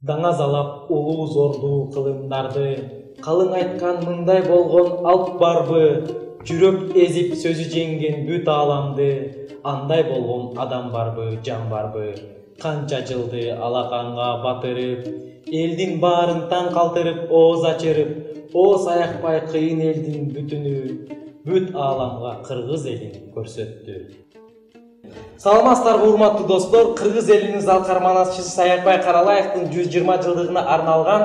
Даңазалап улуу зордуу кылымдарды, калың айткан мындай болгон алп барбы? Жүрөк эзип сөзү жеңген бүт ааламды, андай болгон адам барбы, жан барбы? Канча жылды алаканга батырып, элдин баарын таң калтырып, ооз ачырып, ооз аякпай кыйын элдин бүтүнү, бүт ааламга кыргыз элин көрсөттү. Саламатсыздарбы урматтуу достор, кыргыз элинин залкар манасчысы Саякбай Каралаевдин 120 жылдыгына арналган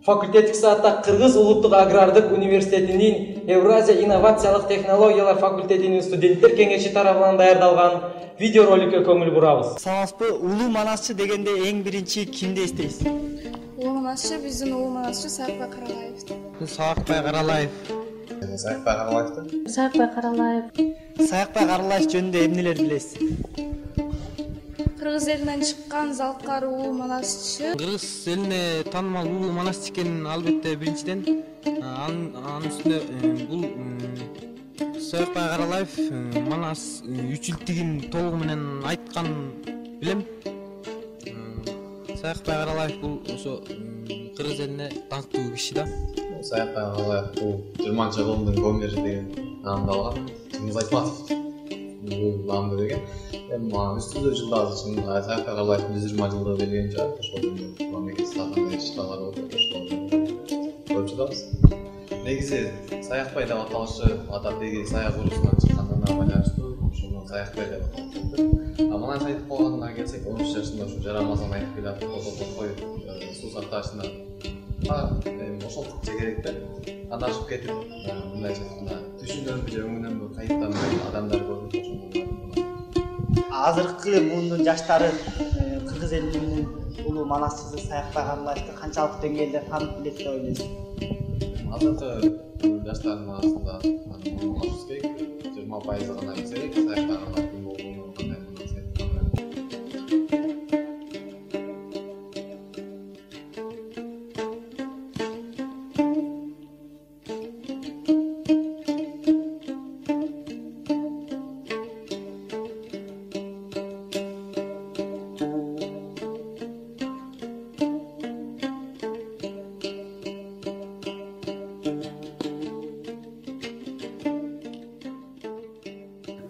факультеттик саатта Кыргыз улуттук агрардык университетинин Евразия инновациялык технологиялар факультетинин студенттер кеңеши тарабынан даярдалган видеороликке көңүл бурабыз. Саламатсызбы? Улуу манасчы дегенде эң биринчи кимди эстейсиз? Улуу манасчы биздин улуу манасчы Саякбай Каралаев. Саякбай Каралаев. Саякбай Каралаев. Саякбай Каралаев. Саякбай Каралаев жөнүндө эмнелерди билесиз? Кыргыз элинен чыккан залкар улуу манасчы. Кыргыз элине таанымал улуу манасчы экенин албетте биринчиден анын үстүнө бул Саякбай Каралаев манас үчүлтүгүн толугу менен айткан билем. Саякбай Каралаев бул ошо кыргыз элине даңктуу киши да. Саякбай Каралаев бул 20-чы кылымдын гомери деген наамды алган. Чыңгыз Айтматов бул наамды берген. Эми үстүндө жылдар чын Саякбай Каралаевдин 120 жылдыгы берген жаат ошол мамлекет сатында ишталган болуп ошол көрүп жатабыз. Негизи Саякбай деп аталышы атадеги Саяк урусунан чыкканына байланыштуу ошондон Саякбай деп аталды. Манас айтып койгонуна келсек, 13 жашында ушу жарамазан айтып келатып, козолтуп коюп, суу сакташына ошол керек да. Адашып кетип, мындайча айтканда, түшүнөрүмбү же өңүнөмбү кайыптанбай адамдар көрүп ошондон. Азыркы мундун жаштары кыргыз элинин улуу манасчысы Саякбай Каралаевди канчалык деңгээлде таанып билет деп ойлойсуз? Азыркы жаштардын арасында манас керек 20% гана билсе, Саякбай Каралаевдин болгонун кандай манас айтып.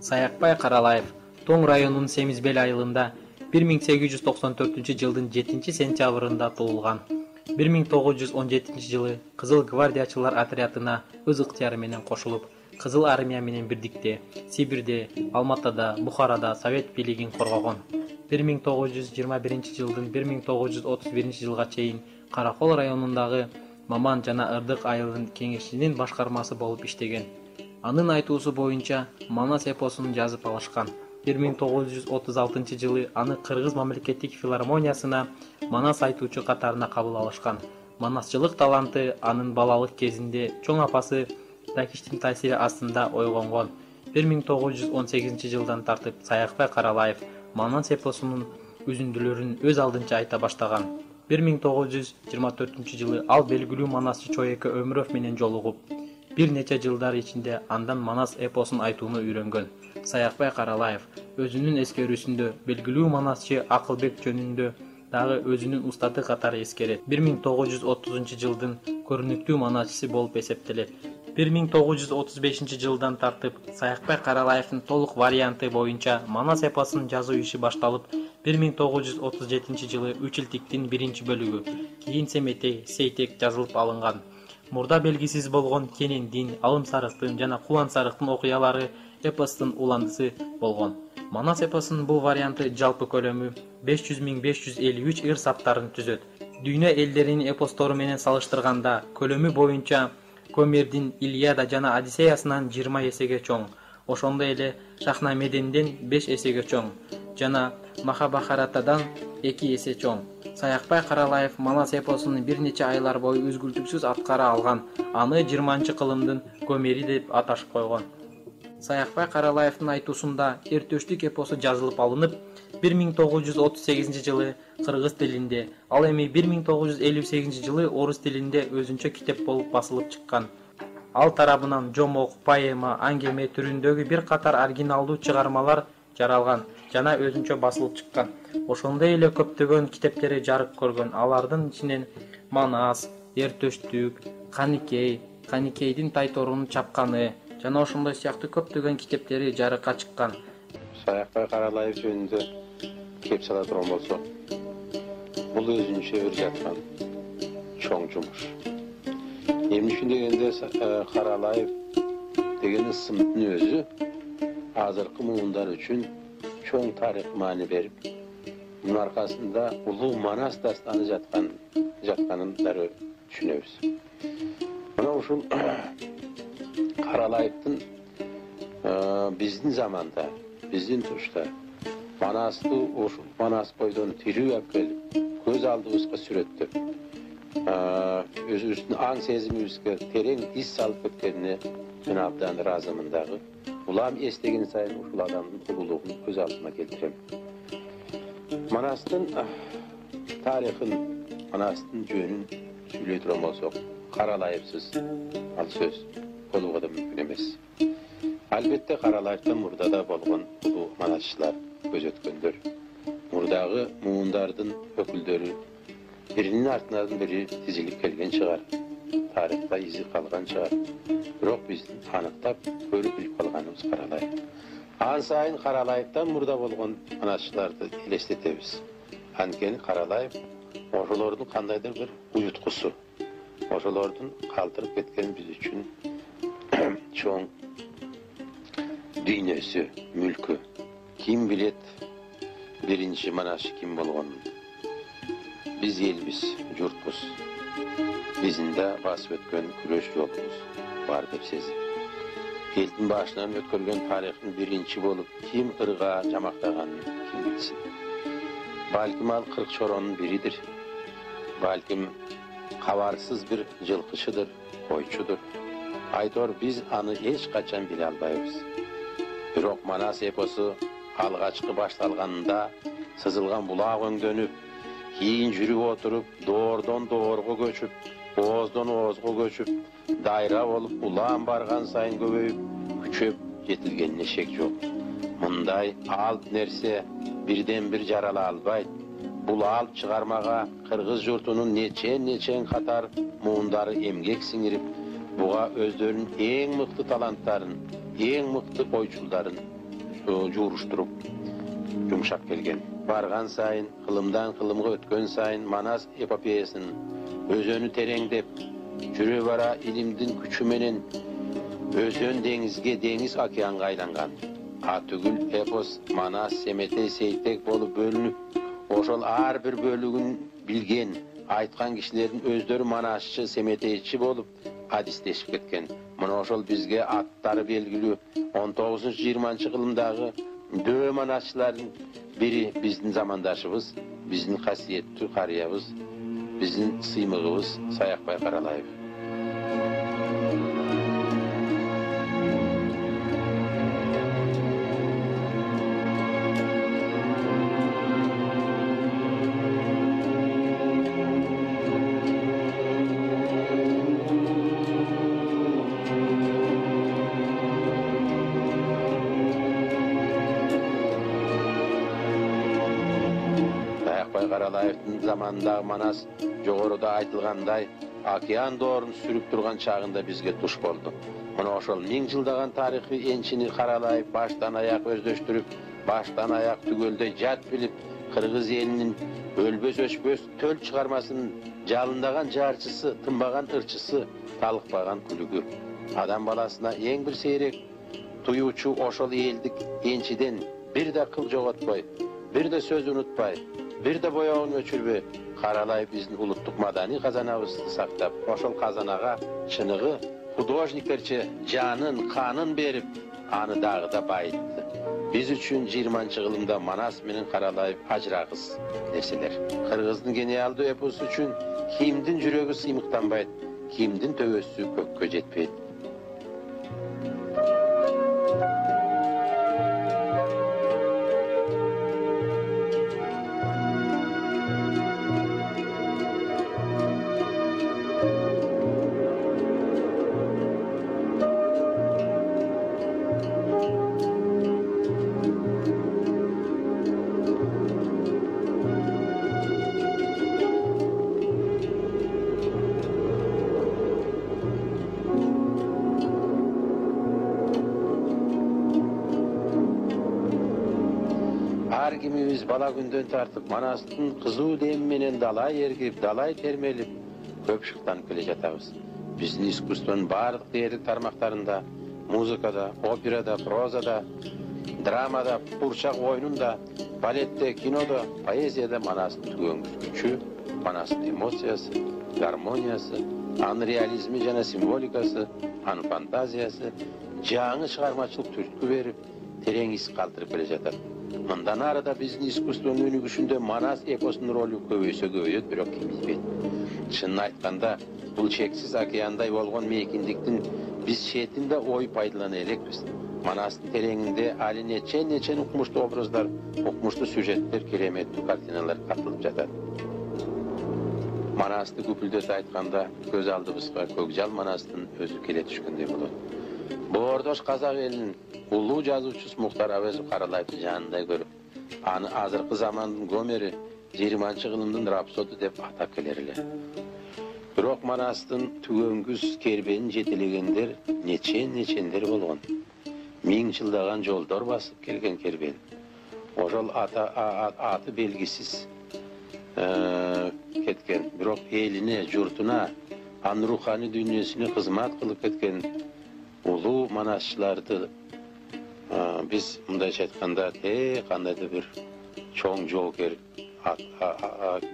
Саякбай Каралаев Тоң районунун Семизбел айылында 1894 жылдын 7 сентябрында туулган. 1917 жылы Кызыл гвардиячылар отрядына өз ыктыяры менен кошулуп, Кызыл армия менен бирдикте Сибирде, Алматада, Бухарада совет бийлигин коргогон. 1921 жылдын 1931 жылга чейин Каракол районундагы Маман жана Ырдык айылын кеңешинин башкармасы болуп иштеген. Анын айтуусу боюнча Манас эпосун жазып алышкан. 1936 жылы аны Кыргыз мамлекеттик филармониясына Манас айтуучу катарына кабыл алышкан. Манасчылык таланты анын балалык кезинде чоң апасы Такиштин таасири астында ойгонгон. 1918 жылдан тартып Саякбай Каралаев Манас эпосунун үзүндүлөрүн өз алдынча айта баштаган. 1924 жылы ал белгилүү манасчы Чоеке Өмүров менен жолугуп, бир нече жылдар ичинде андан Манас эпосун айтууну үйрөнгөн. Саякбай Каралаев өзүнүн эскерүүсүндө белгилүү манасчы Акылбек жөнүндө дагы өзүнүн устаты катары эскерет. 1930 жылдын көрүнүктүү манасчысы болуп эсептелет. 1935 жылдан тартып Саякбай Каралаевдин толук варианты боюнча Манас эпосун жазуу иши башталып, 1937 жылы Үчүлтиктин биринчи бөлүгү Кийин Семетей, Сейтек жазылып алынган. Мурда белгисиз болгон Кенендин, Алым Сарыктын жана Кубан Сарыктын окуялары эпостун уландысы болгон. Манас эпосунун бул варианты жалпы көлөмү 500.553 ыр саптарын түзөт. Дүйнө элдеринин эпостору менен салыштырганда көлөмү боюнча Гомердин Илиада жана Одиссеясынан 20 эсеге чоң, ошондой эле Шахнамеденден 5 эсеге чоң жана Махабахаратадан 2 эсе чоң. Саякбай Каралаев Манас эпосун бир нече айлар бою үзгүлтүксүз аткара алган. Аны 20-чы кылымдын Гомери деп аташып койгон. Саякбай Каралаевдин айтуусунда Эртөштүк эпосу жазылып алынып, 1938 жылы кыргыз тилинде, ал эми 1958 жылы орус тилинде өзүнчө китеп болуп басылып чыккан. Ал тарабынан жомок, поэма, аңгеме түрүндөгү бир катар оригиналдуу чыгармалар жаралган жана өзүнчө басылып чыккан. Ошондой эле көптөгөн китептери жарык көргөн. Алардын ичинен Манас, Эртөштүк, Каникейдин Тайторунун чапканы жана ошондой сыяктуу көптөгөн китептери жарыкка чыккан. Саякбай Каралаев жөнүндө кеп сала турган болсок, бул өзүнчө бир жаткан чоң жумуш. Эмне үчүн дегенде Каралаев деген ысымдын өзү азыркы муундар үчүн чоң тарих маани берип, мунун аркасында улуу Манас дастаны жатканын дароо түшүнөбүз. Мына ушул Каралаевдин биздин заманда, биздин тушта Манас бойдон тирүү алып келип, көз алдыбызга сүрөттөп, өзүбүздүн аң сезимибизге терең из салып кеткенине мен абдан ыраазымын дагы. Улам эстеген сайын ушул адамдын улуулугун көз алдыма келтирем. Манастын тарихын, Манастын жөнүн сүйлөй турган болсок, Каралаевсыз ал сөз болууга да мүмкүн эмес. Албетте Каралаевден мурда да болгон улуу манасчылар көз өткөндөр. Мурдагы муундардын өкүлдөрү биринин артынан бири тизилип келген чыгар. Тарихта изи калган чыгар. Бирок биздин аныктап көрүп билип калганыбыз Каралаев. Ан сайын Каралаевден мурда болгон манасчыларды элестетебиз. Анткени Каралаев ошолордун кандайдыр бир уюткусу. Ошолордун калтырып кеткен биз үчүн чоң дүйнөсү, мүлкү. Ким билет биринчи манасчы ким болгонун. Биз элбиз, журтпуз. Биздин да басып өткөн күрөш жолубуз бар деп сезим. Элдин башынан өткөргөн тарихын биринчи болуп ким ырга жамактаганын ким билсин. Балким ал 40 чоронун биридир. Балким кабарсыз бир жылкычыдыр, койчудур. Айтор биз аны эч качан биле албайбыз. Бирок Манас эпосу алгачкы башталганында сызылган булак өңдөнүп, кийин жүрүп отуруп, доордон доорго көчүп, ооздон оозго көчүп, дайра болуп, улам барган сайын көбөйүп, күчөп жетилгенине шек жок. Мындай алып нерсе бирден бир жарала албайт. Бул алып чыгармага кыргыз журтунун нечен катар муундары эмгек сиңирип, буга өздөрүнүн эң мыкты таланттарын, эң мыкты ойчулдарын жууруштуруп жумшап келген. Барган сайын, кылымдан кылымга өткөн сайын Манас эпопеясынын өзөнү тереңдеп, жүрө бара илимдин күчү менен өзөн деңизге, деңиз океанга айланган. Түгүл эпос Манас Семетей Сейтек болуп бөлүнүп, ошол ар бир бөлүгүн билген, айткан кишилердин өздөрү манасчы, семетейчи болуп адистешип кеткен. Мына ошол бизге аттары белгилүү 19-20 кылымдагы дөө манасчылардын бири биздин замандашыбыз, биздин касиеттүү карыябыз, биздин сыймыгыбыз Саякбай Каралаев. Каралаевдин заманындагы Манас жогоруда айтылгандай океан доорун сүрүп турган чагында бизге туш болду. Мына ошол 1000 жылдаган тарыхый энчини Каралаев баштан аяк өздөштүрүп, баштан аяк түгөлдөй жат билип, кыргыз элинин өлбөс өчпөс төл чыгармасынын жалындаган жарчысы, тынбаган ырчысы, талыкпаган күлүгү. Адам баласына эң бир сейрек туюучу ошол элдик энчиден бир да кыл жоготпой, бир да сөз унутпай, бир да боягын өчүрбөй, Каралаев биздин улуттук маданий казанабызды сактап, ошол казанага чыныгы художниктерче жанын, канын берип, аны дагы да байытты. Биз үчүн 20 кылымда Манас менен Каралаев ажырагыс нерселер. Кыргыздын гениалдуу эпосу үчүн кимдин жүрөгү сыймыктанбайт, кимдин төбөсү көккө жетпейт. Ар kimimiz bala günden tartıp Manastın kızuu dem menen dalay ergip, dalay termelip köp şıklanıp kele jatabız. Bizdin iskustonun bardyk dəyerlik tarmaklarında, muzikada, operada, prozada, dramada, burçak oyununda, balette, kinoda, poeziyada Manastın tügöngüs güçü, Manastın emosiyası, garmoniyası, an realizmi jana simbolikası, an fantaziyası, жаңы шығармачылык түрткү берип, терең из калтырып келе жатат. Мындан арада биздин искусствонун өнүгүшүндө Манас эпосунун ролу көбөйсө көбөйөт, бирок кемийбейт. Чынын айтканда, бул чексиз океандай болгон мейкиндиктин биз четинде ой пайдалана элекпиз. Манастын тереңинде али нече укмуштуу образдар, укмуштуу сюжеттер, кереметтүү картиналар катылып жатат. Манасты күпүлдөтүп айтканда, көз алдыбызга Көкжал Манастын өзү келе түшкөндөй болот. Боордош казак элинин улуу жазуучусу Муктар Әуезов Каралаевдин жанындай көрүп, аны азыркы замандын Гомери, 20-кылымдын Рапсоду деп атап келер эле. Бирок Манастын түгөнгүс кербенин жетелегендер нечендер болгон. 1000 жылдаган жолдор басып келген кербен. Ошол аты белгисиз кеткен. Бирок элине, журтуна, анын руханий дүйнөсүнө кызмат кылып кеткен улуу манасчыларды биз мындайча айтканда кандайдыр бир чоң жоокер,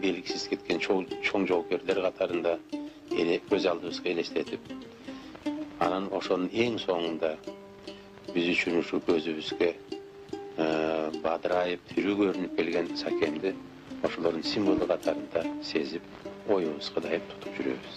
белгисиз кеткен чоң жоокерлер катарында көз алдыбызга элестетип, анан ошонун эң соңунда биз үчүн ушу көзүбүзгө бадырайып, тирүү көрүнүп келген Сакемди ошолордун символу катарында сезип, оюбузга дайып тутуп жүрөбүз.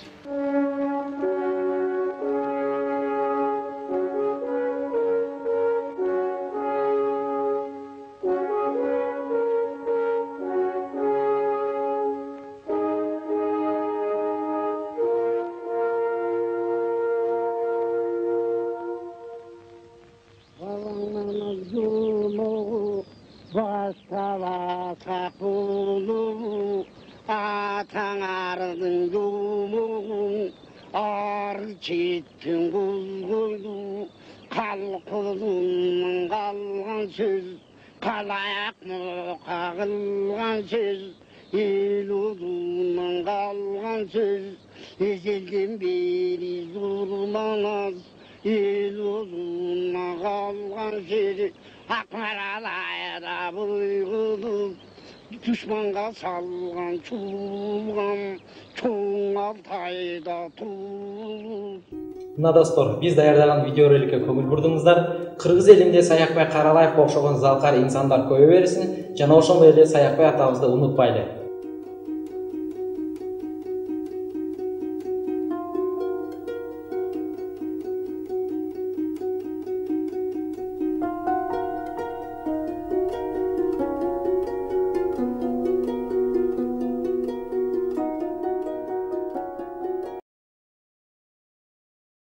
Атаңардың думуғын ар четтің бұлғылу қалқылының қалған сөз қалаяқ мұқа қылған сөз ел ұлының қалған сөз ежелден бері зор маңыз ел ұлына қалған сөз ақмаралайда бұйғылып düşmanға салған чулған чоң Алтайда туылып. Мына достор, биз даярдаган видеороликке көңүл бурдуңуздар. Кыргыз элинде Саякбай Каралаевге окшогон залкар инсандар көбөй берсин жана ошондой эле Саякбай атабызды унутпайлы.